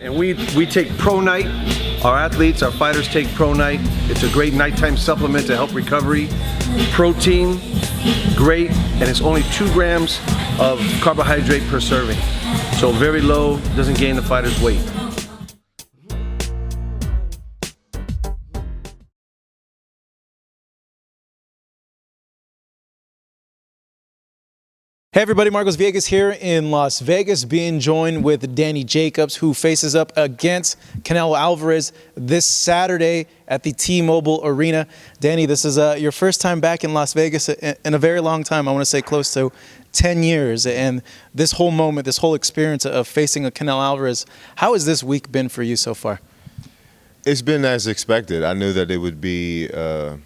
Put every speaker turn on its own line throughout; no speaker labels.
And we take Pro Night. Our athletes, our fighters take Pro Night. It's a great nighttime supplement to help recovery. Protein, great, and it's only 2 grams of carbohydrate per serving. So very low, doesn't gain the fighter's weight.
Hey everybody, Marcos Villegas here in Las Vegas, being joined with Danny Jacobs, who faces up against Canelo Alvarez this Saturday at the T-Mobile Arena. Danny, this is your first time back in Las Vegas in a very long time. I want to say close to 10 years. And this whole moment, this whole experience of facing a Canelo Alvarez, how has this week been for you so far?
It's been as expected. I knew that it would be a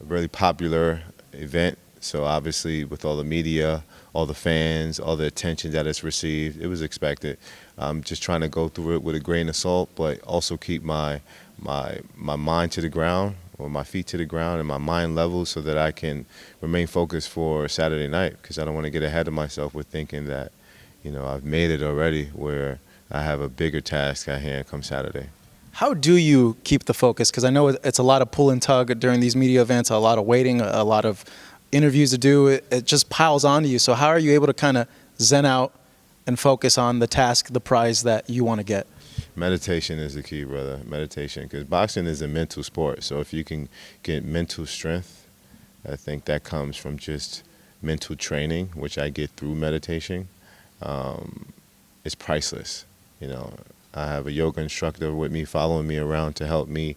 really popular event. So obviously with all the media, all the fans, all the attention that it's received, it was expected. I'm just trying to go through it with a grain of salt, but also keep my mind to the ground, or my feet to the ground, and my mind level, so that I can remain focused for Saturday night, because I don't want to get ahead of myself with thinking that, you know, I've made it already, where I have a bigger task at hand come Saturday.
How do you keep the focus? Because I know it's a lot of pull and tug during these media events, a lot of waiting, a lot of interviews to do. It just piles onto you. So how are you able to kind of zen out and focus on the task, the prize that you want to get?
Meditation is the key, brother. Meditation, because boxing is a mental sport. So if you can get mental strength, I think that comes from just mental training, which I get through meditation. It's priceless. You know, I have a yoga instructor with me, following me around to help me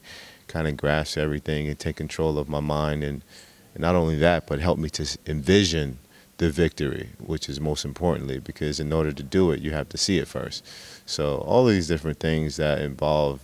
kind of grasp everything and take control of my mind, and not only that, but help me to envision the victory, which is most importantly, because in order to do it, you have to see it first. So all these different things that involve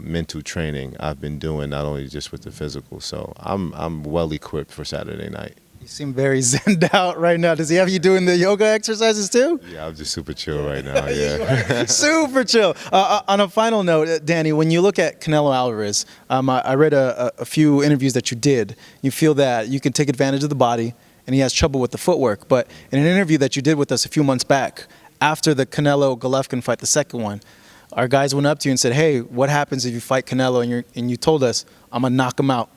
mental training, I've been doing, not only just with the physical. So I'm well equipped for Saturday night.
You seem very zenned out right now. Does he have you doing the yoga exercises too?
Yeah, I'm just super chill right now, yeah.
Super chill. On a final note, Danny, when you look at Canelo Alvarez, I read a few interviews that you did. You feel that you can take advantage of the body, and he has trouble with the footwork. But in an interview that you did with us a few months back, after the Canelo-Golovkin fight, the second one, our guys went up to you and said, hey, what happens if you fight Canelo? And you told us, I'm going to knock him out.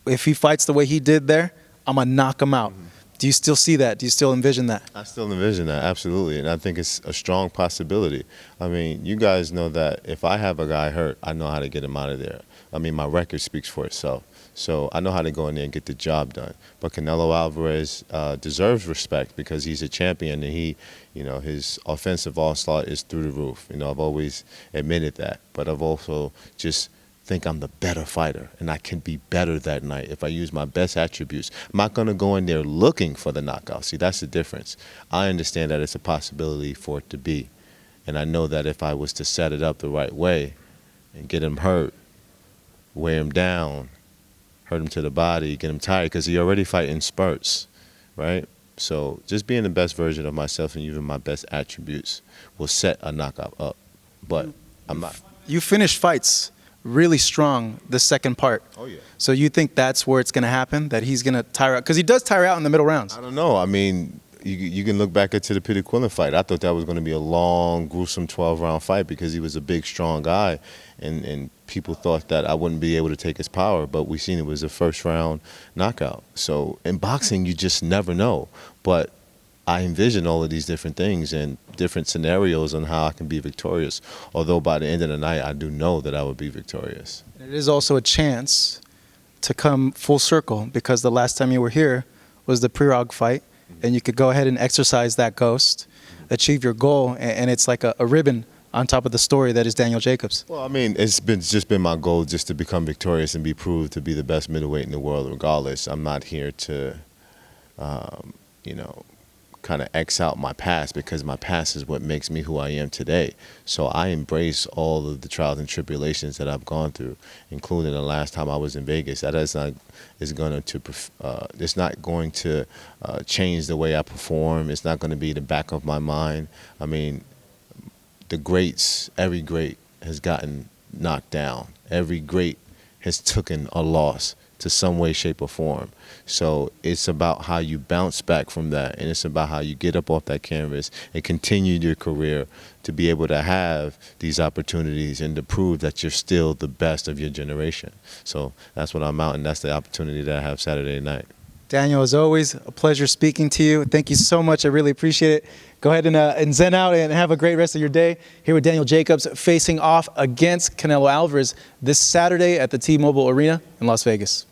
If he fights the way he did there, I'm going to knock him out. Do you still see that? Do you still envision that?
I still envision that, absolutely. And I think it's a strong possibility. I mean, you guys know that if I have a guy hurt, I know how to get him out of there. I mean, my record speaks for itself. So I know how to go in there and get the job done. But Canelo Alvarez deserves respect, because he's a champion, and he, you know, his offensive onslaught is through the roof. You know, I've always admitted that. But I've also just think I'm the better fighter, and I can be better that night if I use my best attributes. I'm not going to go in there looking for the knockout. See, that's the difference. I understand that it's a possibility for it to be, and I know that if I was to set it up the right way and get him hurt, wear him down, hurt him to the body, get him tired, because he already fight in spurts, right? So just being the best version of myself and using my best attributes will set a knockout up, but I'm not.
You finish fights really strong the second part.
Oh, yeah.
So you think that's where it's going to happen, that he's going to tire out? Because he does tire out in the middle rounds.
I don't know. I mean, you can look back into the Peter Quillen fight. I thought that was going to be a long, gruesome 12-round fight, because he was a big, strong guy, and people thought that I wouldn't be able to take his power, but we seen it was a first-round knockout. So in boxing, you just never know. But I envision all of these different things and different scenarios on how I can be victorious. Although by the end of the night, I do know that I will be victorious.
It is also a chance to come full circle, because the last time you were here was the Prerog fight, and you could go ahead and exercise that ghost, achieve your goal, and it's like a ribbon on top of the story that is Daniel Jacobs.
Well, I mean, it's just been my goal just to become victorious and be proved to be the best middleweight in the world regardless. I'm not here to, you know, kind of X out my past, because my past is what makes me who I am today. So I embrace all of the trials and tribulations that I've gone through, including the last time I was in Vegas. That it's not going to change the way I perform. It's not going to be the back of my mind. I mean, the greats, every great has gotten knocked down. Every great has taken a loss. to some way, shape, or form. So it's about how you bounce back from that, and it's about how you get up off that canvas and continue your career to be able to have these opportunities and to prove that you're still the best of your generation. So that's what I'm out, and that's the opportunity that I have Saturday night.
Daniel, as always, a pleasure speaking to you. Thank you so much. I really appreciate it. Go ahead and zen out and have a great rest of your day. Here with Daniel Jacobs facing off against Canelo Alvarez this Saturday at the T-Mobile Arena in Las Vegas.